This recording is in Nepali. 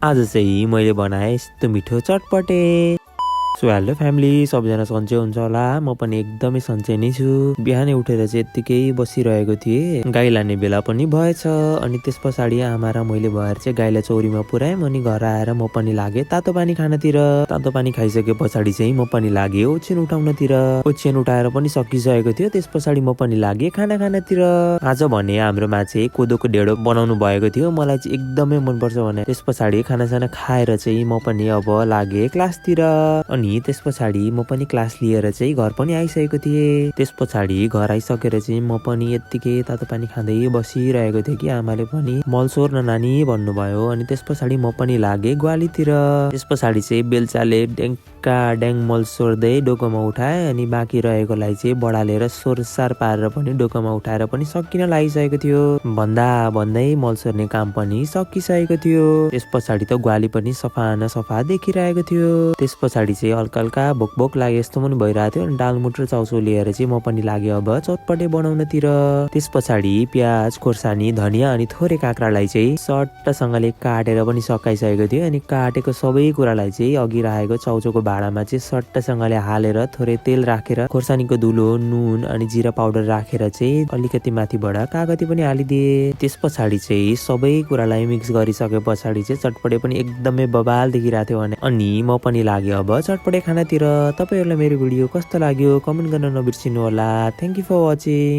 आज चाहिँ मैले बनाएँ यस्तो मिठो चटपटे। सो हेलो फ्यामिली, सबैजना सन्चै हुन्छ होला। म पनि एकदमै सन्चै नै छु। बिहानै उठेर चाहिँ यत्तिकै बसिरहेको थिएँ। गाई लाने बेला पनि भएछ। अनि त्यस पछाडि आमा र मैले भएर चाहिँ गाईलाई चौरीमा पुर्यायौँ। अनि घर आएर म पनि लागेँ तातो पानी खानतिर। तातो पानी खाइसके पछाडि चाहिँ म पनि लागेँ ओछ्यान उठाउनतिर। ओछ्यान उठाएर पनि सकिसकेको थियो। त्यस पछाडि म पनि लागेँ खाना खानातिर। आज भने हाम्रोमा चाहिँ कोदोको ढेँडो बनाउनु भएको थियो। मलाई चाहिँ एकदमै मनपर्छ भने त्यस पछाडि खानासाना खाएर चाहिँ म पनि अब लागेँ क्लासतिर। अनि त्यस पछाडि म पनि क्लास लिएर चाहिँ घर पनि आइसकेको थिएँ। त्यस पछाडि घर आइसकेर चाहिँ म पनि यत्तिकै तातो पानी खाँदै बसिरहेको थिएँ कि आमाले पनि मल सोर्न नानी भन्नुभयो। अनि त्यस पछाडि म पनि लागेँ ग्वालीतिर। त्यस पछाडि चाहिँ बेल्चाले ड्याङ मल सोर्दै डोकोमा उठाएँ। अनि बाँकी रहेकोलाई चाहिँ बडालेर सोरसार पारेर पनि डोकोमा उठाएर पनि सकिन लागिसकेको थियो। भन्दा भन्दै मल सोर्ने काम पनि सकिसकेको थियो। त्यस पछाडि त ग्वाली पनि सफा न सफा देखिरहेको थियो। त्यस पछाडि चाहिँ हल्का हल्का भोक लागे जस्तो पनि भइरहेको थियो। अनि डालमुट र चाउचाउ लिएर चाहिँ म पनि लागेँ अब चटपटे बनाउनतिर। त्यस पछाडि प्याज खोर्सानी धनियाँ अनि थोरै काँक्रालाई चाहिँ सट्टसँगले काटेर पनि सकाइसकेको थियो। अनि काटेको सबै कुरालाई चाहिँ अघि राखेको चाउचाउको भाँडामा चाहिँ सट्टसँगले हालेर थोरै तेल राखेर खोर्सानीको धुलो नुन अनि जिरा पाउडर राखेर चाहिँ अलिकति माथिबाट कागती पनि हालिदिए। त्यस पछाडि चाहिँ सबै कुरालाई मिक्स गरिसके पछाडि चाहिँ चटपटे पनि एकदमै बबाल देखिरहेको थियो भने अनि म पनि लागेँ अब चटपटे खानातिर। तपाईहरुलाई मेरो भिडियो कस्तो लाग्यो कमेन्ट गर्न नबिर्सिनु होला। Thank you for watching.